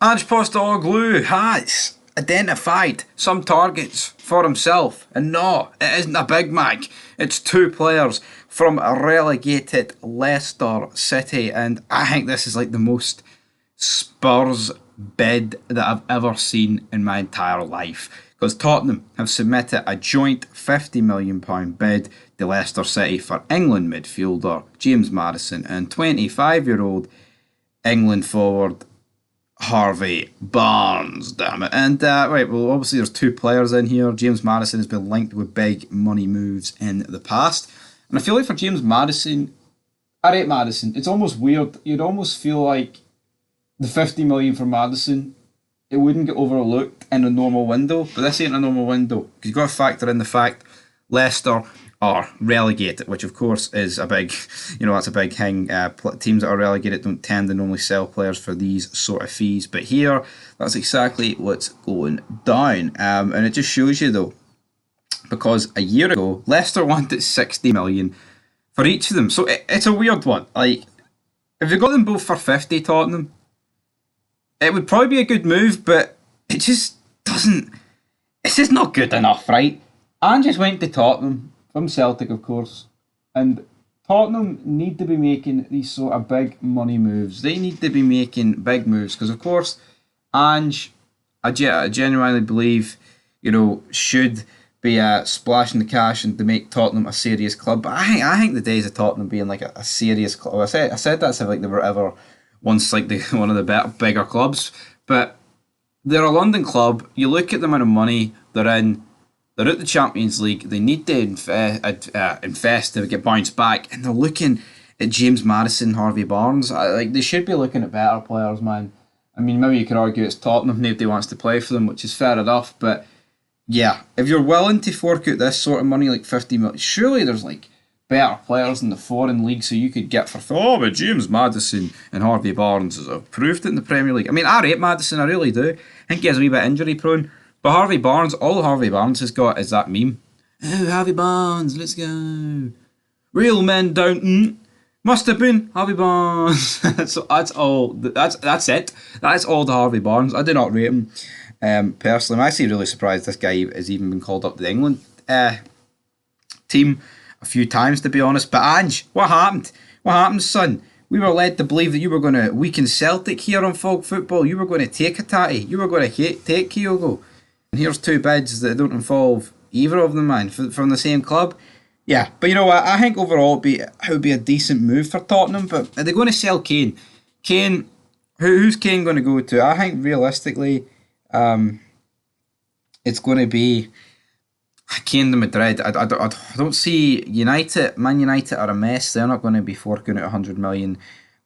Ange Postecoglou has identified some targets for himself, and no, it isn't a Big Mac. It's two players from a relegated Leicester City, and I think this is like the most Spurs bid that I've ever seen in my entire life. Because Tottenham have submitted a joint £50 million bid to Leicester City for England midfielder James Maddison and 25-year-old England forward Harvey Barnes, damn it. And, right, well, obviously there's two players in here. James Maddison has been linked with big money moves in the past. And I feel like for James Maddison, I rate Maddison. It's almost weird. You'd almost feel like the 50 million for Maddison, it wouldn't get overlooked in a normal window. But this ain't a normal window. Because you've got to factor in the fact Leicester are relegated, which of course is a big, that's a big thing. Teams that are relegated don't tend to normally sell players for these sort of fees, but here, that's exactly what's going down. And it just shows you though, because a year ago, Leicester wanted 60 million for each of them. So it's a weird one. Like, if you got them both for 50, Tottenham, it would probably be a good move, but it just doesn't, it's just not good enough, right? Ange just went to Tottenham, from Celtic, of course, and Tottenham need to be making these sort of big money moves. They need to be making big moves because, of course, Ange, I genuinely believe, should be splashing the cash and to make Tottenham a serious club. But I think the days of Tottenham being like a serious club. I said that as if like they were ever once like one of the bigger clubs, but they're a London club. You look at the amount of money they're in. They're at the Champions League. They need to invest to get bounced back, and they're looking at James Maddison, Harvey Barnes. They should be looking at better players, man. I mean, maybe you could argue it's Tottenham. Nobody wants to play for them, which is fair enough. But yeah, if you're willing to fork out this sort of money, like 50 million, surely there's like better players in the foreign league, so you could get for but James Maddison and Harvey Barnes has proved it in the Premier League. I mean, I rate Maddison, I really do. I think he's a wee bit injury prone. But Harvey Barnes, all Harvey Barnes has got is that meme. Oh, Harvey Barnes, let's go. Real men don't. Must have been Harvey Barnes. So that's all. That's it. That's all the Harvey Barnes. I do not rate him. Personally, I'm actually really surprised this guy has even been called up to the England team a few times, to be honest. But Ange, what happened? What happened, son? We were led to believe that you were going to weaken Celtic here on Folk Football. You were going to take a tatty. You were going to take Kyogo. And here's two bids that don't involve either of them, man, from the same club. Yeah, but you know what? I think overall it would be a decent move for Tottenham. But are they going to sell Kane? Kane, who's Kane going to go to? I think realistically, it's going to be Kane to Madrid. I don't see United. Man United are a mess. They're not going to be forking out 100 million.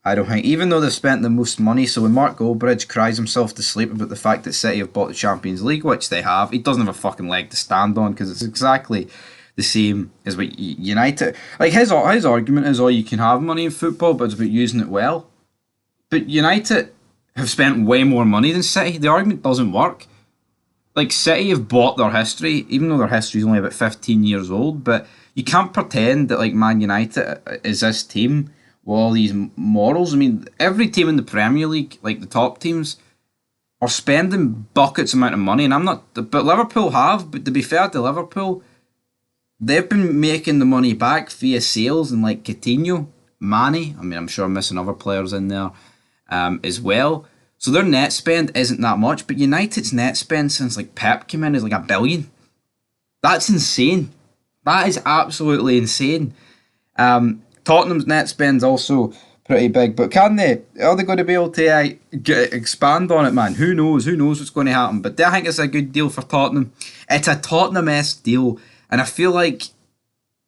I don't think, even though they've spent the most money. So when Mark Goldbridge cries himself to sleep about the fact that City have bought the Champions League, which they have, he doesn't have a fucking leg to stand on because it's exactly the same as what United. Like his argument is, you can have money in football, but it's about using it well. But United have spent way more money than City. The argument doesn't work. Like City have bought their history, even though their history is only about 15 years old. But you can't pretend that like Man United is this team with all these morals. I mean, every team in the Premier League, like the top teams, are spending buckets amount of money, and I'm not. But Liverpool have. But to be fair to Liverpool, they've been making the money back via sales, and like Coutinho, Mane. I mean, I'm sure I'm missing other players in there as well. So their net spend isn't that much, but United's net spend since like Pep came in is like $1 billion. That's insane. That is absolutely insane. Tottenham's net spend's also pretty big, but are they going to be able to expand on it, man? Who knows? Who knows what's going to happen? But I think it's a good deal for Tottenham. It's a Tottenham-esque deal, and I feel like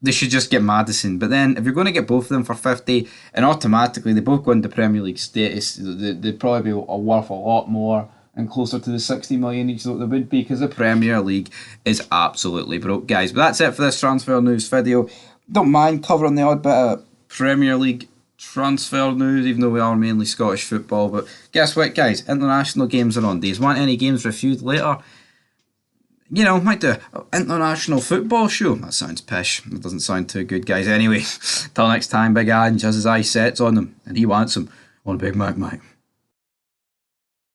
they should just get Maddison. But then, if you're going to get both of them for 50, and automatically they both go into Premier League status, they'd probably be worth a lot more and closer to the 60 million each that they would be, because the Premier League is absolutely broke, guys. But that's it for this transfer news video. Don't mind covering the odd bit of Premier League transfer news, even though we are mainly Scottish football. But guess what, guys? International games are on. Do you want any games reviewed later? Might do an international football show. That sounds pish. That doesn't sound too good, guys. Anyway, till next time, Big Ange has his eye sets on them, and he wants them on Big Mac Mike.